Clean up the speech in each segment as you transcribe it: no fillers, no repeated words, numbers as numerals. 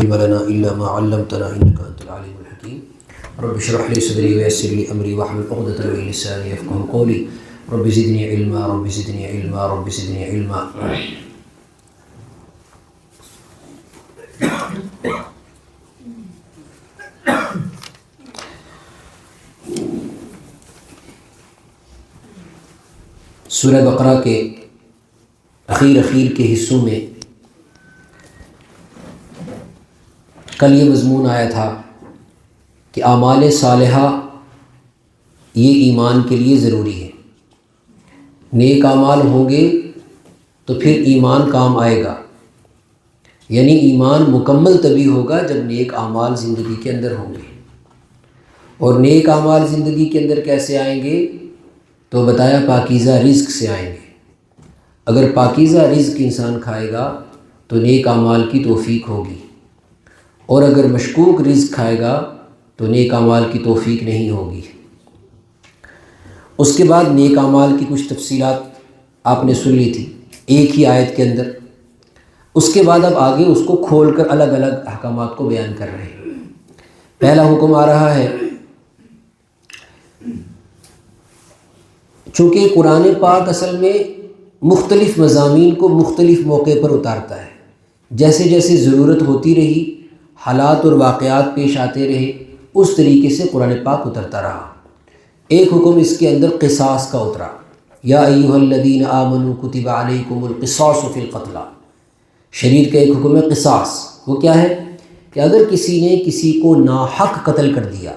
علم لنا إلا ما علمتنا إنك أنت العليم الحكيم رب اشرح لي صدري ويسر لي أمري واحلل عقدة من لساني يفقهوا قولي رب زدني علما رب زدني علما رب زدني علما. سورہ بقرہ کے اخیر کے حصوں میں کل یہ مضمون آیا تھا کہ اعمال صالحہ یہ ایمان کے لیے ضروری ہے. نیک اعمال ہوں گے تو پھر ایمان کام آئے گا، یعنی ایمان مکمل تبھی ہوگا جب نیک اعمال زندگی کے اندر ہوں گے. اور نیک اعمال زندگی کے اندر کیسے آئیں گے؟ تو بتایا پاکیزہ رزق سے آئیں گے. اگر پاکیزہ رزق انسان کھائے گا تو نیک اعمال کی توفیق ہوگی، اور اگر مشکوک رزق کھائے گا تو نیک اعمال کی توفیق نہیں ہوگی. اس کے بعد نیک اعمال کی کچھ تفصیلات آپ نے سن لی تھی ایک ہی آیت کے اندر. اس کے بعد اب آگے اس کو کھول کر الگ الگ احکامات کو بیان کر رہے ہیں. پہلا حکم آ رہا ہے، چونکہ قرآن پاک اصل میں مختلف مضامین کو مختلف موقع پر اتارتا ہے. جیسے جیسے ضرورت ہوتی رہی، حالات اور واقعات پیش آتے رہے، اس طریقے سے قرآن پاک اترتا رہا. ایک حکم اس کے اندر قصاص کا اترا، یا ایھا الذین آمنوا کتب علیکم القصاص فی القتلی. شریعت کا ایک حکم ہے قصاص. وہ کیا ہے کہ اگر کسی نے کسی کو ناحق قتل کر دیا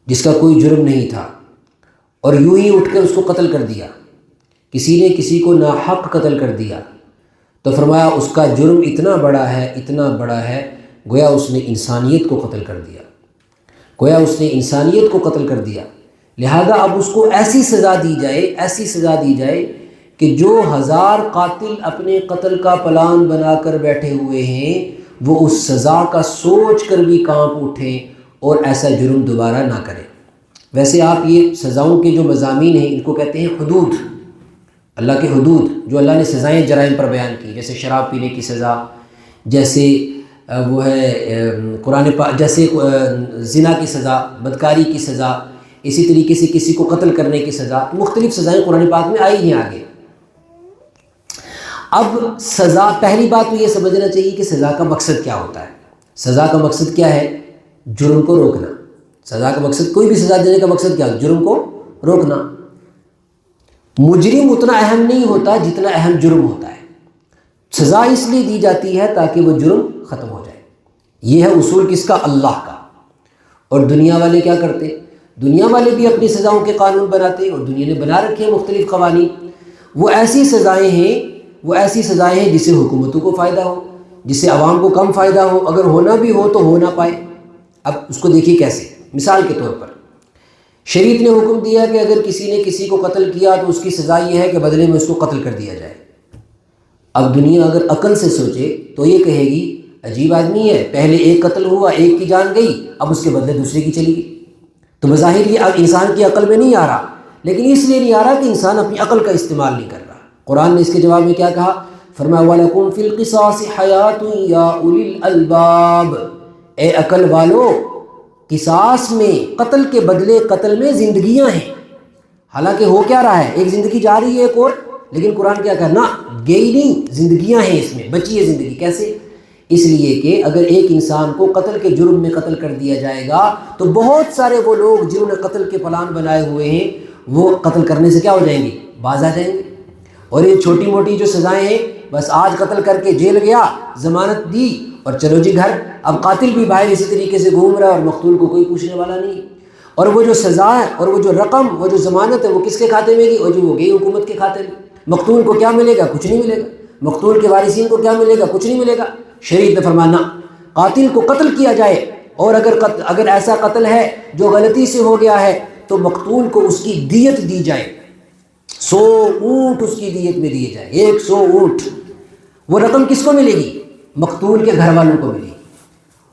جس کا کوئی جرم نہیں تھا، اور یوں ہی اٹھ کر اس کو قتل کر دیا، کسی نے کسی کو ناحق قتل کر دیا، تو فرمایا اس کا جرم اتنا بڑا ہے گویا اس نے انسانیت کو قتل کر دیا. لہذا اب اس کو ایسی سزا دی جائے کہ جو 1000 قاتل اپنے قتل کا پلان بنا کر بیٹھے ہوئے ہیں وہ اس سزا کا سوچ کر بھی کانپ اٹھیں اور ایسا جرم دوبارہ نہ کریں. ویسے آپ یہ سزاؤں کے جو مضامین ہیں ان کو کہتے ہیں حدود. اللہ کے حدود جو اللہ نے سزائیں جرائم پر بیان کی، جیسے شراب پینے کی سزا، جیسے وہ ہے قرآن پاک، جیسے زنا کی سزا، بدکاری کی سزا، اسی طریقے سے کسی کو قتل کرنے کی سزا. مختلف سزائیں قرآن پاک میں آئی ہیں آگے. اب سزا، پہلی بات تو یہ سمجھنا چاہیے کہ سزا کا مقصد کیا ہوتا ہے. سزا کا مقصد کیا ہے؟ جرم کو روکنا. سزا کا مقصد، کوئی بھی سزا دینے کا مقصد کیا ہے؟ جرم کو روکنا. مجرم اتنا اہم نہیں ہوتا جتنا اہم جرم ہوتا ہے. سزا اس لیے دی جاتی ہے تاکہ وہ جرم ختم ہو جائے. یہ ہے اصول کس کا؟ اللہ کا. اور دنیا والے کیا کرتے؟ دنیا والے بھی اپنی سزاؤں کے قانون بناتے، اور دنیا نے بنا رکھے ہیں مختلف قوانین. وہ ایسی سزائیں ہیں جس سے حکومتوں کو فائدہ ہو، جس سے عوام کو کم فائدہ ہو، اگر ہونا بھی ہو تو ہو نہ پائے. اب اس کو دیکھیے کیسے. مثال کے طور پر شریعت نے حکم دیا کہ اگر کسی نے کسی کو قتل کیا تو اس کی سزا یہ ہے کہ بدلے میں اس کو قتل کر دیا جائے. اب دنیا اگر عقل سے سوچے تو یہ کہے گی عجیب آدمی ہے، پہلے ایک قتل ہوا، ایک کی جان گئی، اب اس کے بدلے دوسرے کی چلی گئی. تو بظاہر یہ اب انسان کی عقل میں نہیں آ رہا، لیکن اس لیے نہیں آ رہا کہ انسان اپنی عقل کا استعمال نہیں کر رہا. قرآن نے اس کے جواب میں کیا کہا؟ فرمایا وَلَكُمْ فِي الْقِصَاصِ حَيَاةٌ يَا أُولِي الْأَلْبَابِ. اے عقل والو، قصاص میں، قتل کے بدلے قتل میں زندگیاں ہیں. حالانکہ ہو کیا رہا ہے؟ ایک زندگی جا رہی ہے ایک اور، لیکن قرآن کیا کہنا؟ گئی نہیں، زندگیاں ہیں اس میں، بچی ہے زندگی. کیسے؟ اس لیے کہ اگر ایک انسان کو قتل کے جرم میں قتل کر دیا جائے گا تو بہت سارے وہ لوگ جنہوں نے قتل کے پلان بنائے ہوئے ہیں وہ قتل کرنے سے کیا ہو جائیں گے؟ باز آ جائیں گے. اور یہ چھوٹی موٹی جو سزائیں ہیں، بس آج قتل کر کے جیل گیا، ضمانت دی اور چلو جی گھر. اب قاتل بھی باہر اسی طریقے سے گھوم رہا ہے اور مقتول کو کوئی پوچھنے والا نہیں. اور وہ جو سزا ہے اور وہ جو رقم، وہ جو ضمانت ہے، وہ کس کے کھاتے میں گئی؟ اور جو وہ گئی حکومت کے کھاتے میں. مقتول کو کیا ملے گا؟ کچھ نہیں ملے گا. مقتول کے وارثین کو کیا ملے گا؟ کچھ نہیں ملے گا. شریعت نے فرمانا قاتل کو قتل کیا جائے، اور اگر ایسا قتل ہے جو غلطی سے ہو گیا ہے تو مقتول کو اس کی دیت دی جائے. 100 اونٹ اس کی دیت میں دیے جائیں، 100 اونٹ. وہ رقم کس کو ملے گی؟ مقتول کے گھر والوں کو ملے گی.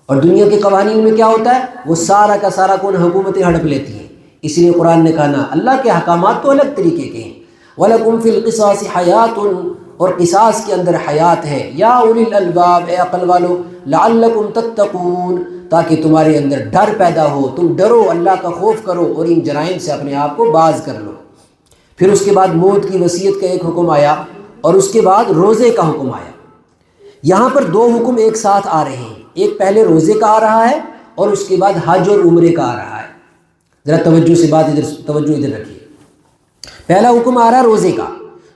اور دنیا کے قوانین میں کیا ہوتا ہے؟ وہ سارا کا سارا کون؟ حکومتیں ہڑپ لیتی ہیں. اس لیے قرآن نے کہا نا، اللہ کے احکامات تو الگ طریقے کے ہیں. وَلَكُمْ فِي الْقِصَاصِ حَيَاةٌ. اور قصاص کے اندر حیات ہے۔ یا اولی الالباب، اے عقل والو، لعلکم تتقون، تاکہ تمہارے اندر ڈر پیدا ہو، تم ڈرو، اللہ کا خوف کرو اور ان جرائم سے اپنے آپ کو باز کر لو۔ پھر اس کے بعد موت کی وصیت کا ایک حکم آیا اور اس کے بعد روزے کا حکم آیا۔ یہاں پر دو حکم ایک ساتھ آ رہے ہیں، ایک پہلے روزے کا آ رہا ہے اور اس کے بعد حج اور عمرے کا آ رہا ہے۔ ذرا توجہ سے بات توجہ ادھر رکھیے۔ پہلا حکم آ رہا ہے روزے کا،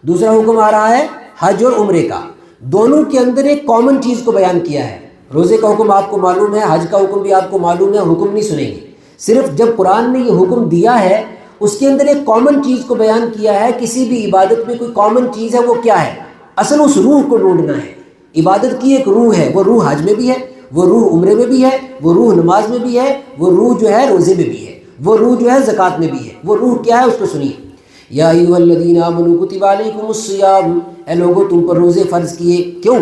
دوسرا حکم آ رہا ہے حج اور عمرے کا۔ دونوں کے اندر ایک کامن چیز کو بیان کیا ہے۔ روزے کا حکم آپ کو معلوم ہے، حج کا حکم بھی آپ کو معلوم ہے، حکم نہیں سنیں گے۔ صرف جب قرآن نے یہ حکم دیا ہے اس کے اندر ایک کامن چیز کو بیان کیا ہے۔ کسی بھی عبادت میں کوئی کامن چیز ہے، وہ کیا ہے؟ اصل اس روح کو ڈھونڈنا ہے۔ عبادت کی ایک روح ہے، وہ روح حج میں بھی ہے، وہ روح عمرے میں بھی ہے، وہ روح نماز میں بھی ہے، وہ روح جو ہے روزے میں بھی ہے، وہ روح جو ہے زکوٰۃ میں بھی ہے۔ وہ روح کیا ہے اس کو سنیے۔ یا ایھا الذین آمنوا کتب علیکم الصیام، اے لوگو تم پر روزے فرض کیے، کیوں؟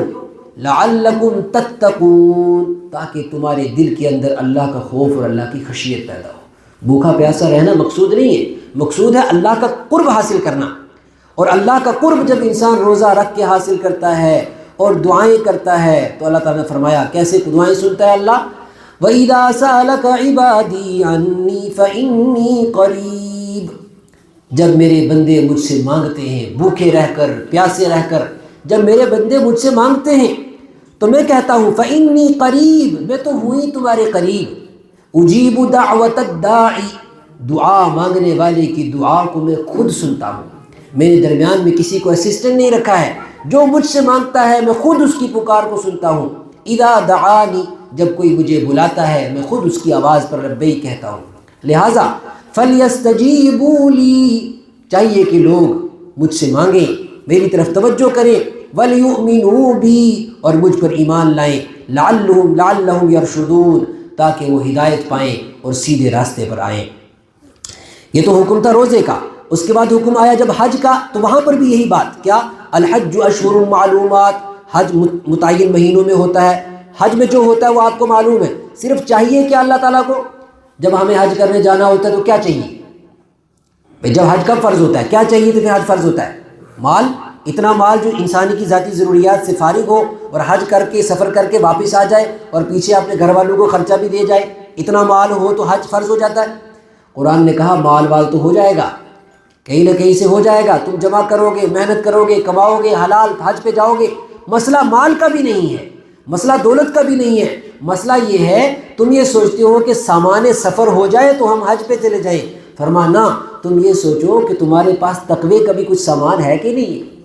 لعلکم تتقون، تاکہ تمہارے دل کے اندر اللہ کا خوف اور اللہ کی خشیت پیدا ہو۔ بھوکا پیاسا رہنا مقصود نہیں ہے، مقصود ہے اللہ کا قرب حاصل کرنا۔ اور اللہ کا قرب جب انسان روزہ رکھ کے حاصل کرتا ہے اور دعائیں کرتا ہے تو اللہ تعالیٰ نے فرمایا کیسے دعائیں سنتا ہے اللہ؟ وَإِذَا سَأَلَكَ عِبَادِي عَنِّي فَإِنِّي قَرِيبٌ، جب میرے بندے مجھ سے مانگتے ہیں، بھوکے رہ کر پیاسے رہ کر جب میرے بندے مجھ سے مانگتے ہیں تو میں کہتا ہوں فَإِنِّي قَرِيب، میں تو ہوں ہی تمہارے قریب۔ اجیب دعوت الداعی، دعا مانگنے والے کی دعا کو میں خود سنتا ہوں۔ میں نے درمیان میں کسی کو اسسٹنٹ نہیں رکھا ہے، جو مجھ سے مانگتا ہے میں خود اس کی پکار کو سنتا ہوں۔ اذا دعانی، جب کوئی مجھے بلاتا ہے میں خود اس کی آواز پر لبیک کہتا ہوں۔ لہٰذا فلیستجیبوا لی، چاہیے کہ لوگ مجھ سے مانگیں، میری طرف توجہ کریں، ولیؤمنوا بی، اور مجھ پر ایمان لائیں، لعلہم یرشدون، تاکہ وہ ہدایت پائیں اور سیدھے راستے پر آئیں۔ یہ تو حکم تھا روزے کا۔ اس کے بعد حکم آیا جب حج کا، تو وہاں پر بھی یہی بات، کیا؟ الحج اشہر معلومات، حج متعین مہینوں میں ہوتا ہے۔ حج میں جو ہوتا ہے وہ آپ کو معلوم ہے، صرف چاہیے کہ اللہ تعالیٰ کو جب ہمیں حج کرنے جانا ہوتا ہے تو کیا چاہیے؟ جب حج کب فرض ہوتا ہے کیا چاہیے؟ تو پھر حج فرض ہوتا ہے مال، اتنا مال جو انسانی کی ذاتی ضروریات سے فارغ ہو اور حج کر کے سفر کر کے واپس آ جائے اور پیچھے اپنے گھر والوں کو خرچہ بھی دے جائے، اتنا مال ہو تو حج فرض ہو جاتا ہے۔ قرآن نے کہا مال وال تو ہو جائے گا، کہیں نہ کہیں سے ہو جائے گا، تم جمع کرو گے، محنت کرو گے، کماؤ گے، حلال حج پہ جاؤ گے۔ مسئلہ مال کا بھی نہیں ہے، مسئلہ دولت کا بھی نہیں ہے، مسئلہ یہ ہے تم یہ سوچتے ہو کہ سامان سفر ہو جائے تو ہم حج پہ چلے جائیں۔ فرمانا تم یہ سوچو کہ تمہارے پاس تقوی کا بھی کچھ سامان ہے کہ نہیں۔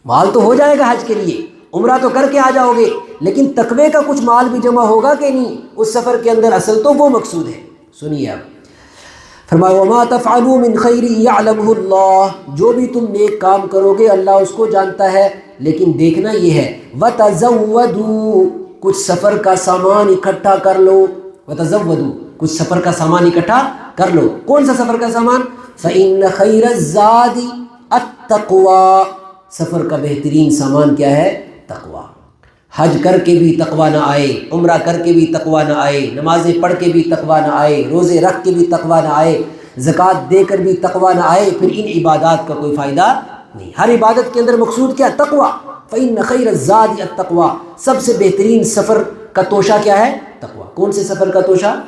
مال تو ہو جائے گا حج کے لیے، عمرہ تو کر کے آ جاؤ گے، لیکن تقوی کا کچھ مال بھی جمع ہوگا کہ نہیں اس سفر کے اندر؟ اصل تو وہ مقصود ہے۔ سنیے اب فرمایا وَمَا تَفْعَلُوا مِنْ خَيْرٍ يَعْلَمُهُ اللَّهُ، جو بھی تم نیک کام کرو گے اللہ اس کو جانتا ہے، لیکن دیکھنا یہ ہے وَتَزَوَّدُوا، کچھ سفر کا سامان اکٹھا کر لو۔ وَتَزَوَّدُوا، کچھ سفر کا سامان اکٹھا کر لو۔ کون سا سفر کا سامان؟ فَإِنَّ خَيْرَ الزَّادِ التَّقْوَىٰ، سفر کا بہترین سامان کیا ہے؟ تقویٰ۔ حج کر کے بھی تقویٰ نہ آئے، عمرہ کر کے بھی تقویٰ نہ آئے، نمازیں پڑھ کے بھی تقویٰ نہ آئے، روزے رکھ کے بھی تقویٰ نہ آئے، زکوٰۃ دے کر بھی تقویٰ نہ آئے، پھر ان عبادات کا کوئی فائدہ نہیں۔ ہر عبادت کے اندر مقصود کیا؟ تقویٰ۔ فَإِنَّ خَيْرَ الزَّادِ التَّقْوَىٰ، سب سے بہترین سفر کا توشہ کیا ہے؟ تقویٰ۔ کون سے سفر کا توشہ؟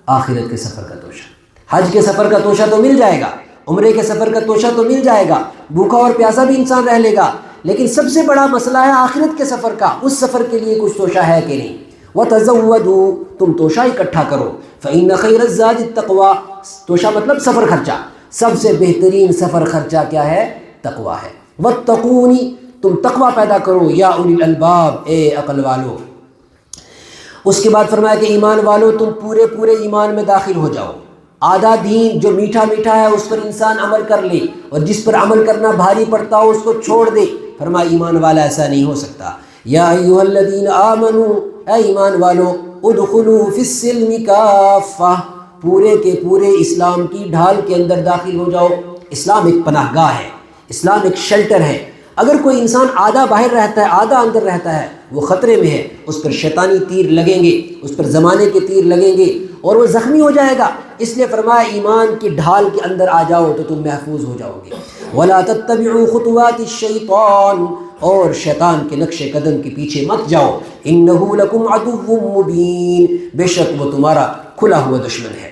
آخرت کے سفر کا توشہ۔ حج کے سفر کا توشہ تو مل جائے گا، عمرے کے سفر کا توشہ تو مل جائے گا، بھوکا اور پیاسا بھی انسان رہ لے گا، لیکن سب سے بڑا مسئلہ ہے آخرت کے سفر کا۔ اس سفر کے لیے کچھ توشہ ہے کہ نہیں؟ وَتَزَوَّدُوا، تم توشہ اکٹھا کرو۔ فَإِنَّ خَيْرَ الزَّادِ التَّقْوَىٰ، توشہ مطلب سفر خرچہ، سب سے بہترین سفر خرچہ کیا ہے؟ تقویٰ ہے۔ وَاتَّقُونِ، تم تقویٰ پیدا کرو، یا اولی الالباب، اے عقل والو۔ اس کے بعد فرمایا کہ ایمان والو تم پورے پورے ایمان میں داخل ہو جاؤ۔ آدھا دین جو میٹھا میٹھا ہے اس پر انسان عمل کر لے، اور جس پر عمل کرنا بھاری پڑتا ہو اس کو چھوڑ دے۔ فرمایا ایمان والا ایسا نہیں ہو سکتا۔ یا ایھا الذین آمنوا، اے ایمان والو، ادخلوا فی السلم کافہ، پورے کے پورے اسلام کی ڈھال کے اندر داخل ہو جاؤ۔ اسلام ایک پناہ گاہ ہے، اسلام ایک شیلٹر ہے۔ اگر کوئی انسان آدھا باہر رہتا ہے آدھا اندر رہتا ہے وہ خطرے میں ہے، اس پر شیطانی تیر لگیں گے، اس پر زمانے کے تیر لگیں گے اور وہ زخمی ہو جائے گا۔ اس لیے فرمایا ایمان کی ڈھال کے اندر آ جاؤ تو تم محفوظ ہو جاؤ گے۔ وَلَا تَتَّبِعُوا خُطُوَاتِ الشَّيْطَانِ، اور شیطان کے نقش قدم کے پیچھے مت جاؤ، انہ لکم عدو مبین، بے شک وہ تمہارا کھلا ہوا دشمن ہے۔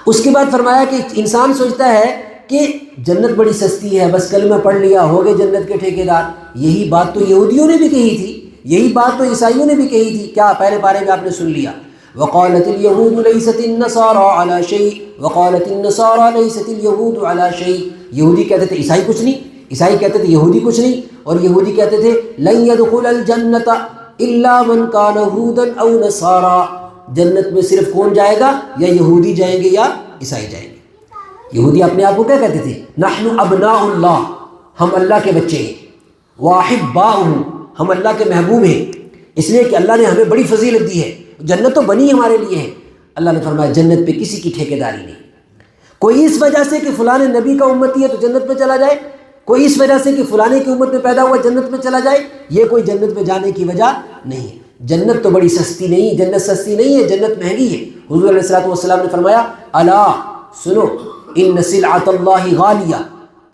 اس کے بعد فرمایا کہ انسان سوچتا ہے کہ جنت بڑی سستی ہے، بس کلمہ پڑھ لیا ہو گئے جنت کے ٹھیکیدار۔ یہی بات تو یہودیوں نے بھی کہی تھی، یہی بات تو عیسائیوں نے بھی کہی تھی۔ کیا پہلے پارے میں آپ نے سن لیا، وقالت اليهود ليست النصارى على شيء وقالت النصارى ليست اليهود على شيء، یہودی کہتے تھے عیسائی کچھ نہیں، عیسائی کہتے تھے یہودی کچھ نہیں، اور یہودی کہتے تھے لن يدخل الجنة الا من كان هودا او نصارى، جنت میں صرف کون جائے گا؟ یا یہودی جائیں گے یا عیسائی جائیں گے۔ یہودی اپنے آپ کو کیا کہتے تھے؟ نحن ابناء اللہ، ہم اللہ کے بچے ہیں، واحباؤہ، ہم اللہ کے محبوب ہیں، اس لیے کہ اللہ نے ہمیں بڑی فضیلت دی ہے، جنت تو بنی ہمارے لیے ہے۔ اللہ نے فرمایا جنت پہ کسی کی ٹھیکیداری نہیں، کوئی اس وجہ سے کہ فلاں نبی کا امتی ہے تو جنت میں چلا جائے، کوئی اس وجہ سے کہ فلاں کی امت میں پیدا ہوا جنت میں چلا جائے، یہ کوئی جنت میں جانے کی وجہ نہیں ہے۔ جنت تو بڑی سستی نہیں، جنت سستی نہیں ہے، جنت مہنگی ہے۔ حضور علیہ الصلوۃ والسلام نے فرمایا الا سنو ان سلعۃ اللہ غالیہ،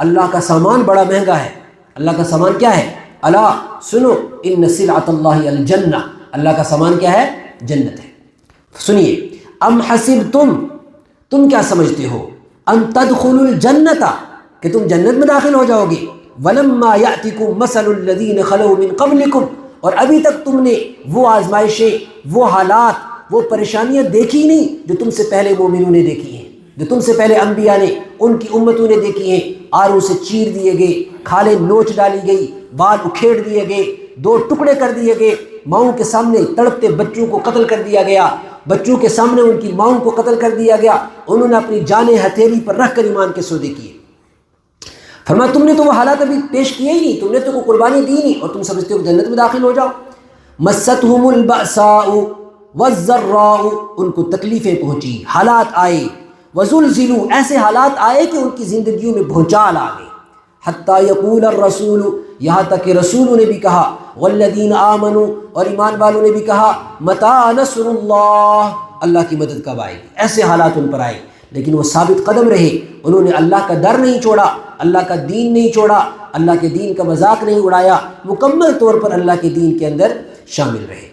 اللہ کا سامان بڑا مہنگا ہے۔ اللہ کا سامان کیا ہے؟ الا سنو ان سلعۃ اللہ الجنہ، اللہ کا سامان کیا ہے؟ جنت ہے۔ سنیے، ام حسبتم، تم کیا سمجھتے ہو، ان تدخلوا الجنۃ، کہ تم جنت میں داخل ہو جاؤ گے، ولما یأتکم مثل الذین خلوا من قبلکم، اور ابھی تک تم نے وہ آزمائشیں، وہ حالات، وہ پریشانیاں دیکھی نہیں جو تم سے پہلے مومنوں نے دیکھی ہیں، جو تم سے پہلے انبیاء نے، ان کی امتوں نے دیکھی ہیں۔ آرو سے چیر دیے گئے، کھالیں نوچ ڈالی گئی، بال اکھیڑ دیے گئے، دو ٹکڑے کر دیے گئے، ماؤں کے سامنے تڑپتے بچوں کو قتل کر دیا گیا، بچوں کے سامنے ان کی ماؤں کو قتل کر دیا گیا، انہوں نے اپنی جانیں ہتھیلی پر رکھ کر ایمان کے سودے کیے۔ فرمایا تم نے تو وہ حالات ابھی پیش کیے ہی نہیں، تم نے تو کوئی قربانی دی نہیں، اور تم سمجھتے ہو کہ جنت میں داخل ہو جاؤ۔ مستہم البأساء والضراء، ان کو تکلیفیں پہنچی، حالات آئے، وزلزلوا، ایسے حالات آئے کہ ان کی زندگیوں میں بھونچال آ گئے، حتیٰ یقول الرسول، یہاں تک کہ رسولوں نے بھی کہا، والذین آمنوا، اور ایمان والوں نے بھی کہا، متی نصر اللہ، اللہ کی مدد کب آئے گی۔ ایسے حالات ان پر آئے، لیکن وہ ثابت قدم رہے، انہوں نے اللہ کا ڈر نہیں چھوڑا، اللہ کا دین نہیں چھوڑا، اللہ کے دین کا مذاق نہیں اڑایا، مکمل طور پر اللہ کے دین کے اندر شامل رہے۔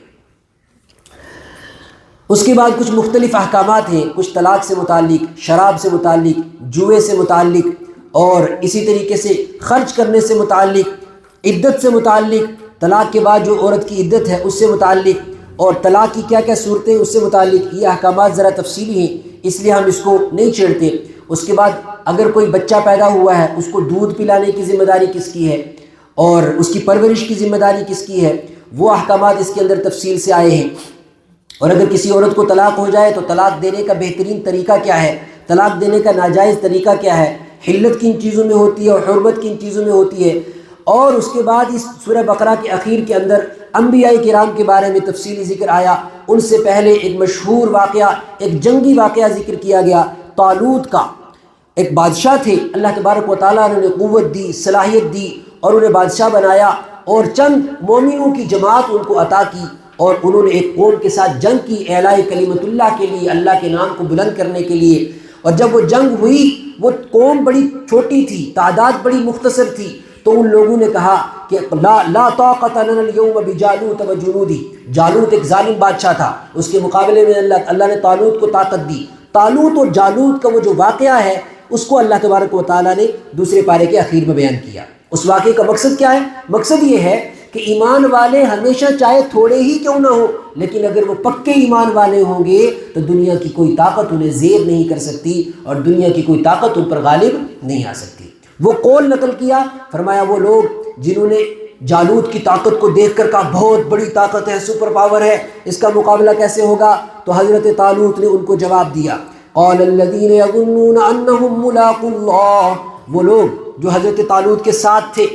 اس کے بعد کچھ مختلف احکامات ہیں، کچھ طلاق سے متعلق، شراب سے متعلق، جوئے سے متعلق، اور اسی طریقے سے خرچ کرنے سے متعلق، عدت سے متعلق، طلاق کے بعد جو عورت کی عدت ہے اس سے متعلق، اور طلاق کی کیا کیا صورتیں اس سے متعلق، یہ احکامات ذرا تفصیلی ہیں، اس لیے ہم اس کو نہیں چھیڑتے۔ اس کے بعد اگر کوئی بچہ پیدا ہوا ہے، اس کو دودھ پلانے کی ذمہ داری کس کی ہے، اور اس کی پرورش کی ذمہ داری کس کی ہے، وہ احکامات اس کے اندر تفصیل سے آئے ہیں۔ اور اگر کسی عورت کو طلاق ہو جائے تو طلاق دینے کا بہترین طریقہ کیا ہے، طلاق دینے کا ناجائز طریقہ کیا ہے، حلت کن چیزوں میں ہوتی ہے اور حرمت کن چیزوں میں ہوتی ہے۔ اور اس کے بعد اس سورہ بقرہ کے اخیر کے اندر انبیاء کرام کے بارے میں تفصیلی ذکر آیا۔ ان سے پہلے ایک مشہور واقعہ، ایک جنگی واقعہ ذکر کیا گیا، طالوت کا۔ ایک بادشاہ تھے، اللہ تبارک و تعالیٰ نے انہیں قوت دی، صلاحیت دی، اور انہیں بادشاہ بنایا، اور چند مومنوں کی جماعت ان کو عطا کی، اور انہوں نے ایک قوم کے ساتھ جنگ کی، اعلاء کلمت اللہ کے لیے، اللہ کے نام کو بلند کرنے کے لیے۔ اور جب وہ جنگ ہوئی، وہ قوم بڑی چھوٹی تھی، تعداد بڑی مختصر تھی، تو ان لوگوں نے کہا کہ لا طاقت لنا اليوم بجالوت وجنودہ، جالوت ایک ظالم بادشاہ تھا، اس کے مقابلے میں اللہ نے طالوت کو طاقت دی۔ طالوت اور جالوت کا وہ جو واقعہ ہے، اس کو اللہ تبارک و تعالیٰ نے دوسرے پارے کے اخیر میں بیان کیا۔ اس واقعے کا مقصد کیا ہے؟ مقصد یہ ہے کہ ایمان والے ہمیشہ چاہے تھوڑے ہی کیوں نہ ہو، لیکن اگر وہ پکے ایمان والے ہوں گے تو دنیا کی کوئی طاقت انہیں زیر نہیں کر سکتی، اور دنیا کی کوئی طاقت ان پر غالب نہیں آ سکتی۔ وہ قول نقل کیا، فرمایا وہ لوگ جنہوں نے جالوت کی طاقت کو دیکھ کر کہا بہت بڑی طاقت ہے، سپر پاور ہے، اس کا مقابلہ کیسے ہوگا؟ تو حضرت طالوت نے ان کو جواب دیا، قال الذین یظنون انہم ملاقو اللہ، وہ لوگ جو حضرت طالوت کے ساتھ تھے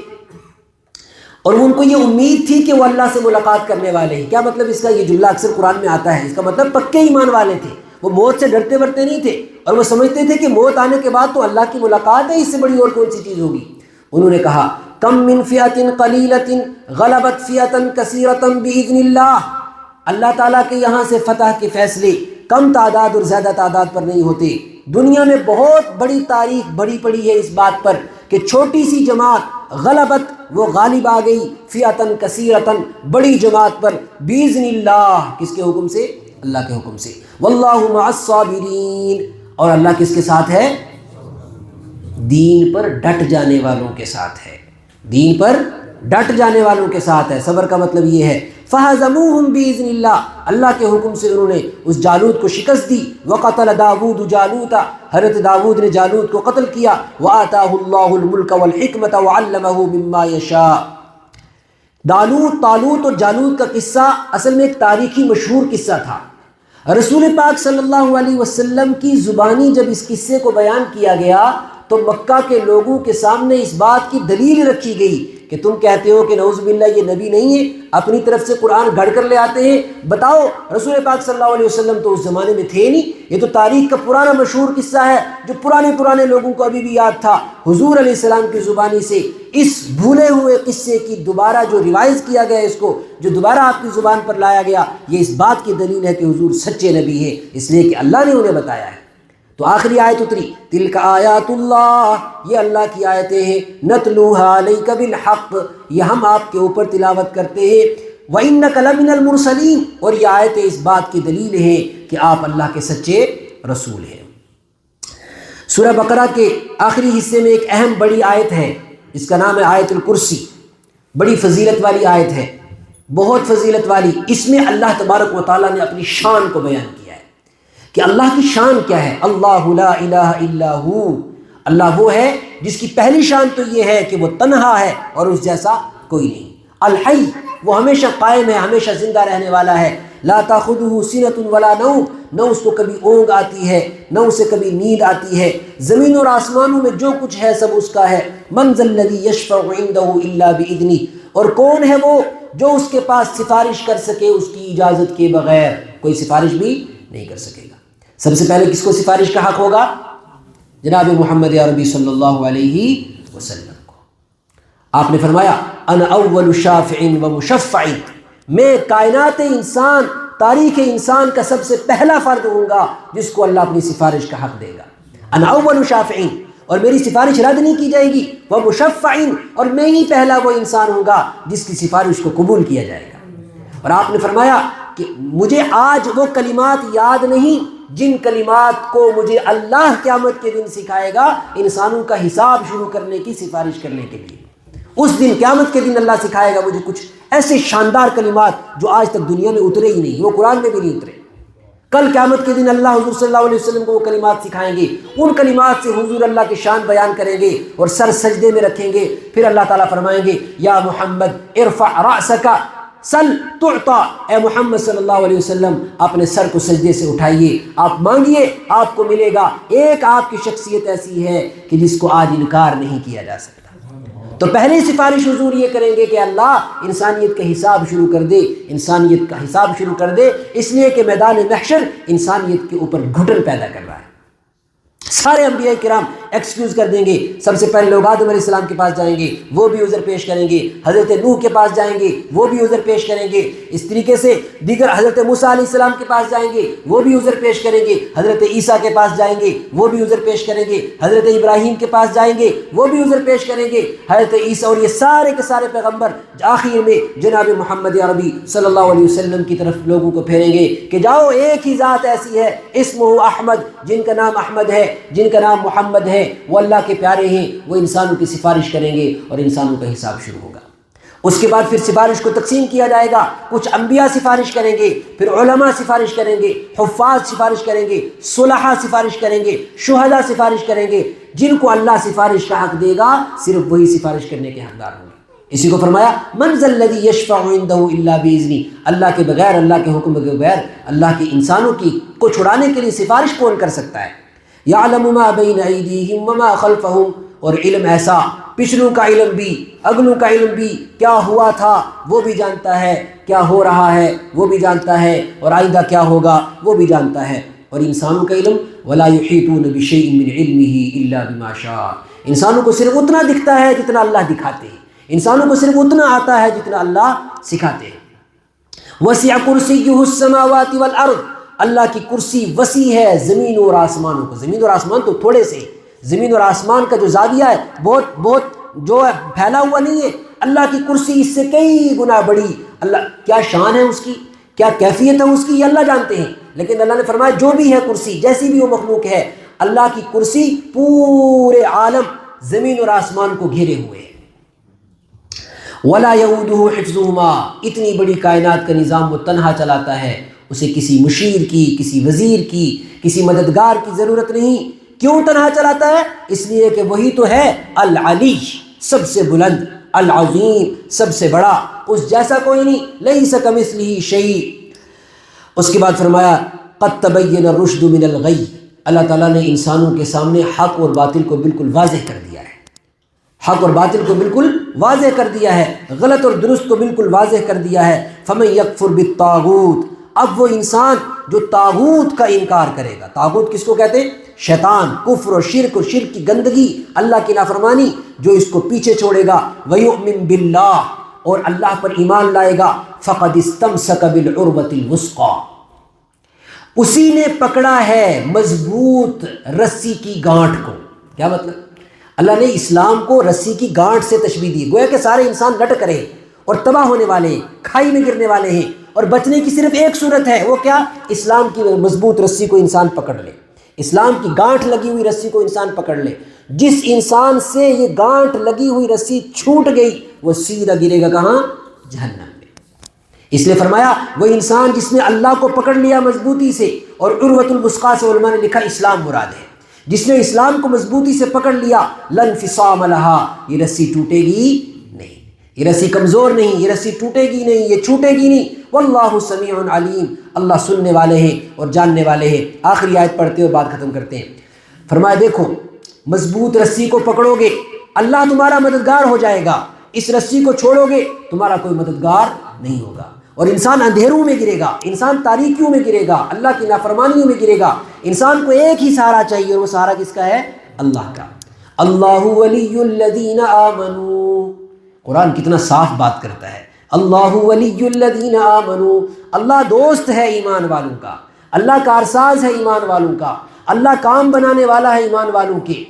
اور ان کو یہ امید تھی کہ وہ اللہ سے ملاقات کرنے والے ہیں۔ کیا مطلب اس کا؟ یہ جملہ اکثر قرآن میں آتا ہے، اس کا مطلب پکے ایمان والے تھے، وہ موت سے ڈرتے ورتے نہیں تھے، اور وہ سمجھتے تھے کہ موت آنے کے بعد تو اللہ کی ملاقات ہے، اس سے بڑی اور کون سی چیز ہوگی۔ انہوں نے کہا کم من فئۃ قلیلۃ غلبت فئۃ کثیرۃ باذن اللہ، اللہ تعالیٰ کے یہاں سے فتح کے فیصلے کم تعداد اور زیادہ تعداد پر نہیں ہوتے۔ دنیا میں بہت بڑی تاریخ بڑی پڑی ہے اس بات پر کہ چھوٹی سی جماعت غلبت وہ غالب آ گئی، فئتن کثیرتن بڑی جماعت پر، باذن اللہ کس کے حکم سے؟ اللہ کے حکم سے، واللہ مع الصابرین اور اللہ کس کے ساتھ ہے؟ دین پر ڈٹ جانے والوں کے ساتھ ہے، دین پر ڈٹ جانے والوں کے ساتھ ہے۔ صبر کا مطلب یہ ہے فَهَزَمُوهُمْ بِإِذْنِ اللَّهِ، اللہ کے حکم سے انہوں نے اس جالوت کو شکست دی۔ وَقَتَلَ داود جالوت، حضرت داود نے جالوت کو قتل کیا۔ وَآتَاهُ اللَّهُ الْمُلْكَ وَالْحِكْمَةَ وَعَلَّمَهُ مِمَّا يَشَاءُ۔ طالوت اور جالوت کا قصہ اصل میں ایک تاریخی مشہور قصہ تھا۔ رسول پاک صلی اللہ علیہ وسلم کی زبانی جب اس قصے کو بیان کیا گیا تو مکہ کے لوگوں کے سامنے اس بات کی دلیل رکھی گئی کہ تم کہتے ہو کہ نعوذ باللہ یہ نبی نہیں ہے، اپنی طرف سے قرآن گھڑ کر لے آتے ہیں، بتاؤ رسول پاک صلی اللہ علیہ وسلم تو اس زمانے میں تھے نہیں، یہ تو تاریخ کا پرانا مشہور قصہ ہے جو پرانے لوگوں کو ابھی بھی یاد تھا۔ حضور علیہ السلام کی زبانی سے اس بھولے ہوئے قصے کی دوبارہ جو ریوائز کیا گیا، اس کو جو دوبارہ آپ کی زبان پر لایا گیا، یہ اس بات کی دلیل ہے کہ حضور سچے نبی ہے، اس لیے کہ اللہ نے انہیں بتایا ہے۔ تو آخری آیت اتری، تلک آیات اللہ، یہ اللہ کی آیتیں ہیں، نتلوها علیک بالحق، یہ ہم آپ کے اوپر تلاوت کرتے ہیں، وانک لمن المرسلین، اور یہ آیتیں اس بات کی دلیل ہیں کہ آپ اللہ کے سچے رسول ہیں۔ سورہ بقرہ کے آخری حصے میں ایک اہم بڑی آیت ہے، اس کا نام ہے آیت الکرسی، بڑی فضیلت والی آیت ہے، بہت فضیلت والی۔ اس میں اللہ تبارک و تعالیٰ نے اپنی شان کو بیان کیا ہے کہ اللہ کی شان کیا ہے۔ اللہ لا الہ الا ہو، اللہ وہ ہے جس کی پہلی شان تو یہ ہے کہ وہ تنہا ہے اور اس جیسا کوئی نہیں۔ الحی، وہ ہمیشہ قائم ہے، ہمیشہ زندہ رہنے والا ہے۔ لا تاخذہ سنۃ ولا نوم، نہ اس کو کبھی اونگ آتی ہے نہ اسے کبھی نیند آتی ہے۔ زمین اور آسمانوں میں جو کچھ ہے سب اس کا ہے۔ من ذا الذی یشفع عنده الا باذنہ، اور کون ہے وہ جو اس کے پاس سفارش کر سکے اس کی اجازت کے بغیر؟ کوئی سفارش بھی نہیں کر سکے گا۔ سب سے پہلے کس کو سفارش کا حق ہوگا؟ جناب محمد عربی صلی اللہ علیہ وسلم کو۔ آپ نے فرمایا انا اول شافع و مشفع، میں کائنات انسان، تاریخ انسان کا سب سے پہلا فرد ہوں گا جس کو اللہ اپنی سفارش کا حق دے گا۔ انا اول شافع، اور میری سفارش رد نہیں کی جائے گی، وہ مشفع، اور میں ہی پہلا وہ انسان ہوں گا جس کی سفارش کو قبول کیا جائے گا۔ اور آپ نے فرمایا کہ مجھے آج وہ کلمات یاد نہیں جن کلمات کو مجھے اللہ قیامت کے دن سکھائے گا انسانوں کا حساب شروع کرنے کی سفارش کرنے کے لیے۔ اس دن قیامت کے دن اللہ سکھائے گا مجھے کچھ ایسے شاندار کلمات جو آج تک دنیا میں اترے ہی نہیں، وہ قرآن میں بھی نہیں اترے۔ کل قیامت کے دن اللہ حضور صلی اللہ علیہ وسلم کو وہ کلمات سکھائیں گے، ان کلمات سے حضور اللہ کی شان بیان کریں گے اور سر سجدے میں رکھیں گے۔ پھر اللہ تعالیٰ فرمائیں گے یا محمد ارفع رأسک سل تعطا، اے محمد صلی اللہ علیہ وسلم اپنے سر کو سجدے سے اٹھائیے، آپ مانگیے آپ کو ملے گا۔ ایک آپ کی شخصیت ایسی ہے کہ جس کو آج انکار نہیں کیا جا سکتا۔ تو پہلی سفارش حضور یہ کریں گے کہ اللہ انسانیت کا حساب شروع کر دے، انسانیت کا حساب شروع کر دے، اس لیے کہ میدان محشر انسانیت کے اوپر گھٹن پیدا کر رہا ہے۔ سارے انبیاء کرام ایکسکیوز کر دیں گے۔ سب سے پہلے لوگ آدم علیہ السلام کے پاس جائیں گے، وہ بھی عذر پیش کریں گے، حضرت نوح کے پاس جائیں گے، وہ بھی عذر پیش کریں گے، اس طریقے سے دیگر حضرت موسیٰ علیہ السلام کے پاس جائیں گے، وہ بھی عذر پیش کریں گے، حضرت عیسیٰ کے پاس جائیں گے، وہ بھی عذر پیش کریں گے، حضرت ابراہیم کے پاس جائیں گے، وہ بھی عذر پیش کریں گے، حضرت عیسیٰ، اور یہ سارے کے سارے پیغمبر آخر میں جناب محمد عربی صلی اللہ علیہ وسلم کی طرف لوگوں کو پھیریں گے کہ جاؤ، ایک ہی ذات ایسی ہے اسمہ احمد، جن کا نام احمد ہے، جن کا نام محمد ہے، وہ اللہ کے پیارے ہیں، وہ انسانوں کی سفارش کریں گے اور انسانوں کا حساب شروع ہوگا۔ اس کے بعد پھر سفارش کو تقسیم کیا جائے گا، کچھ انبیاء سفارش کریں گے، پھر علماء سفارش کریں گے، حفاظ سفارش کریں گے، صلحاء سفارش کریں گے، شہداء سفارش کریں گے۔ جن کو اللہ سفارش کا حق دے گا صرف وہی سفارش کرنے کے حقدار ہوں گے۔ اسی کو فرمایا من ذا الذی یشفع عنده الا باذنہ، اللہ کے بغیر، اللہ کے حکم کے بغیر اللہ کے انسانوں کی کو چھڑانے کے لیے سفارش کون کر سکتا ہے؟ یعلم ما بین ایدیہم وما خلفہم، اور علم ایسا، پچھلوں کا علم بھی اگلوں کا علم بھی، کیا ہوا تھا وہ بھی جانتا ہے، کیا ہو رہا ہے وہ بھی جانتا ہے، اور آئندہ کیا ہوگا وہ بھی جانتا ہے۔ اور انسانوں کا علم ولا یحیطون بشیء من علمہ الا بما شاء، انسانوں کو صرف اتنا دکھتا ہے جتنا اللہ دکھاتے ہیں، انسانوں کو صرف اتنا آتا ہے جتنا اللہ سکھاتے ہیں۔ وسع کرسیہ السماوات والارض، اللہ کی کرسی وسیع ہے زمین اور آسمانوں کو۔ زمین اور آسمان تو تھوڑے سے، زمین اور آسمان کا جو زاویہ ہے بہت جو پھیلا ہوا نہیں ہے، اللہ کی کرسی اس سے کئی گنا بڑی، اللہ کیا شان ہے اس کی، کیا کیفیت ہے اس کی، یہ اللہ جانتے ہیں، لیکن اللہ نے فرمایا جو بھی ہے کرسی، جیسی بھی وہ مخلوق ہے، اللہ کی کرسی پورے عالم زمین اور آسمان کو گھیرے ہوئے ہے۔ وَلَا يَئُودُهُ حِفْظُهُمَا، اتنی بڑی کائنات کا نظام وہ تنہا چلاتا ہے، اسے کسی مشیر کی، کسی وزیر کی، کسی مددگار کی ضرورت نہیں۔ کیوں تنہا چلاتا ہے؟ اس لیے کہ وہی تو ہے العلی، سب سے بلند، العظیم، سب سے بڑا، اس جیسا کوئی نہیں، لَيْسَ كَمِثْلِهِ شَيْءٌ۔ اس کے بعد فرمایا قَدْ تَبَيَّنَ الرُّشْدُ مِنَ الْغَيِّ، اللہ تعالیٰ نے انسانوں کے سامنے حق اور باطل کو بالکل واضح کر دیا ہے، حق اور باطل کو بالکل واضح کر دیا ہے، غلط اور درست کو بالکل واضح کر دیا ہے۔ فَمَن يَكْفُرْ بِالطَّاغُوتِ، اب وہ انسان جو طاغوت کا انکار کرے گا، طاغوت کس کو کہتے ہیں؟ شیطان، کفر اور شرک کی گندگی، اللہ کی نافرمانی، جو اس کو پیچھے چھوڑے گا، وَيُؤْمِن بِاللَّهِ، اور اللہ پر ایمان لائے گا، فَقَدِ اسْتَمْسَكَ بِالْعُرْوَةِ الْوُثْقَىٰ، اسی نے پکڑا ہے مضبوط رسی کی گانٹھ کو۔ کیا مطلب؟ اللہ نے اسلام کو رسی کی گانٹھ سے تشبیہ دی، گویا کہ سارے انسان لٹ کرے اور تباہ ہونے والے ہیں، کھائی میں گرنے والے ہیں، اور بچنے کی صرف ایک صورت ہے، وہ کیا؟ اسلام کی مضبوط رسی کو انسان پکڑ لے، اسلام کی گانٹھ لگی ہوئی رسی کو انسان پکڑ لے۔ جس انسان سے یہ گانٹھ لگی ہوئی رسی چھوٹ گئی، وہ سیدھا گرے گا کہاں؟ جہنم میں۔ اس لیے فرمایا وہ انسان جس نے اللہ کو پکڑ لیا مضبوطی سے، اور عروۃ الوثقیٰ سے علماء نے لکھا اسلام مراد ہے، جس نے اسلام کو مضبوطی سے پکڑ لیا، لن انفصام لہا، یہ رسی ٹوٹے گی نہیں، یہ رسی کمزور نہیں، یہ رسی ٹوٹے گی نہیں، یہ چھوٹے گی نہیں۔ واللہ سمیع علیم، اللہ سننے والے ہیں اور جاننے والے ہیں۔ آخری آیت پڑھتے ہوئے بات ختم کرتے ہیں۔ فرمایا دیکھو مضبوط رسی کو پکڑو گے اللہ تمہارا مددگار ہو جائے گا، اس رسی کو چھوڑو گے تمہارا کوئی مددگار نہیں ہوگا، اور انسان اندھیروں میں گرے گا، انسان تاریکیوں میں گرے گا، اللہ کی نافرمانیوں میں گرے گا۔ انسان کو ایک ہی سہارا چاہیے، اور وہ سہارا کس کا ہے؟ اللہ کا۔ اللہ ولی الذین آمنوا، قرآن کتنا صاف بات کرتا ہے، اللہ ولی الذین آمنوا، اللہ دوست ہے ایمان والوں کا، اللہ کارساز ہے ایمان والوں کا، اللہ کام بنانے والا ہے ایمان والوں کے۔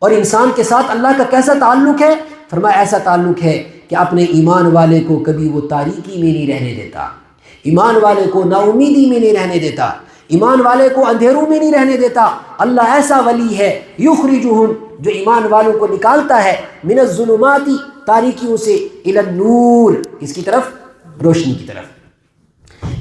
اور انسان کے ساتھ اللہ کا کیسا تعلق ہے؟ فرمایا ایسا تعلق ہے کہ اپنے ایمان والے کو کبھی وہ تاریکی میں نہیں رہنے دیتا، ایمان والے کو نا امیدی میں نہیں رہنے دیتا، ایمان والے کو اندھیروں میں نہیں رہنے دیتا۔ اللہ ایسا ولی ہے، یخرجہم، جو ایمان والوں کو نکالتا ہے، من الظلمات، تاریکیوں سے، الی النور، کس کی طرف؟ روشنی کی طرف۔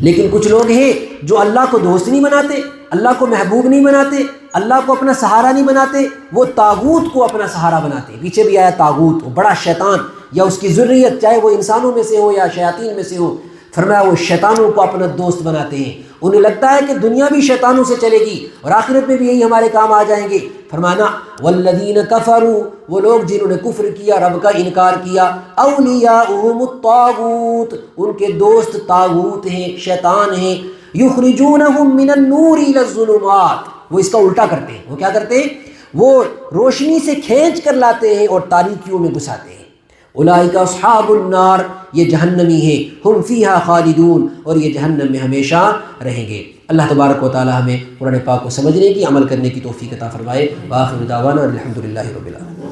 لیکن کچھ لوگ ہیں جو اللہ کو دوست نہیں بناتے، اللہ کو محبوب نہیں بناتے، اللہ کو اپنا سہارا نہیں بناتے، وہ طاغوت کو اپنا سہارا بناتے۔ پیچھے بھی آیا طاغوت، وہ بڑا شیطان یا اس کی ذریت، چاہے وہ انسانوں میں سے ہو یا شیاطین میں سے ہو، فرمایا وہ شیطانوں کو اپنا دوست بناتے ہیں، انہیں لگتا ہے کہ دنیا بھی شیطانوں سے چلے گی اور آخرت میں بھی یہی ہمارے کام آ جائیں گے۔ فرمانا والذین کفروا، وہ لوگ جنہوں نے کفر کیا، رب کا انکار کیا، اولیاؤہم الطاغوت، ان کے دوست طاغوت ہیں، شیطان ہیں، یخرجونہم من النور الی الظلمات، وہ اس کا الٹا کرتے ہیں، وہ کیا کرتے ہیں؟ وہ روشنی سے کھینچ کر لاتے ہیں اور تاریکیوں میں گھساتے ہیں۔ اولئک اصحاب النار، یہ جہنمی ہیں، ہم فیہا خالدون، اور یہ جہنم میں ہمیشہ رہیں گے۔ اللہ تبارک و تعالی ہمیں قرآن پاک کو سمجھنے کی، عمل کرنے کی توفیق عطا فرمائے۔ وآخر دعوانا الحمدللہ رب العالمین۔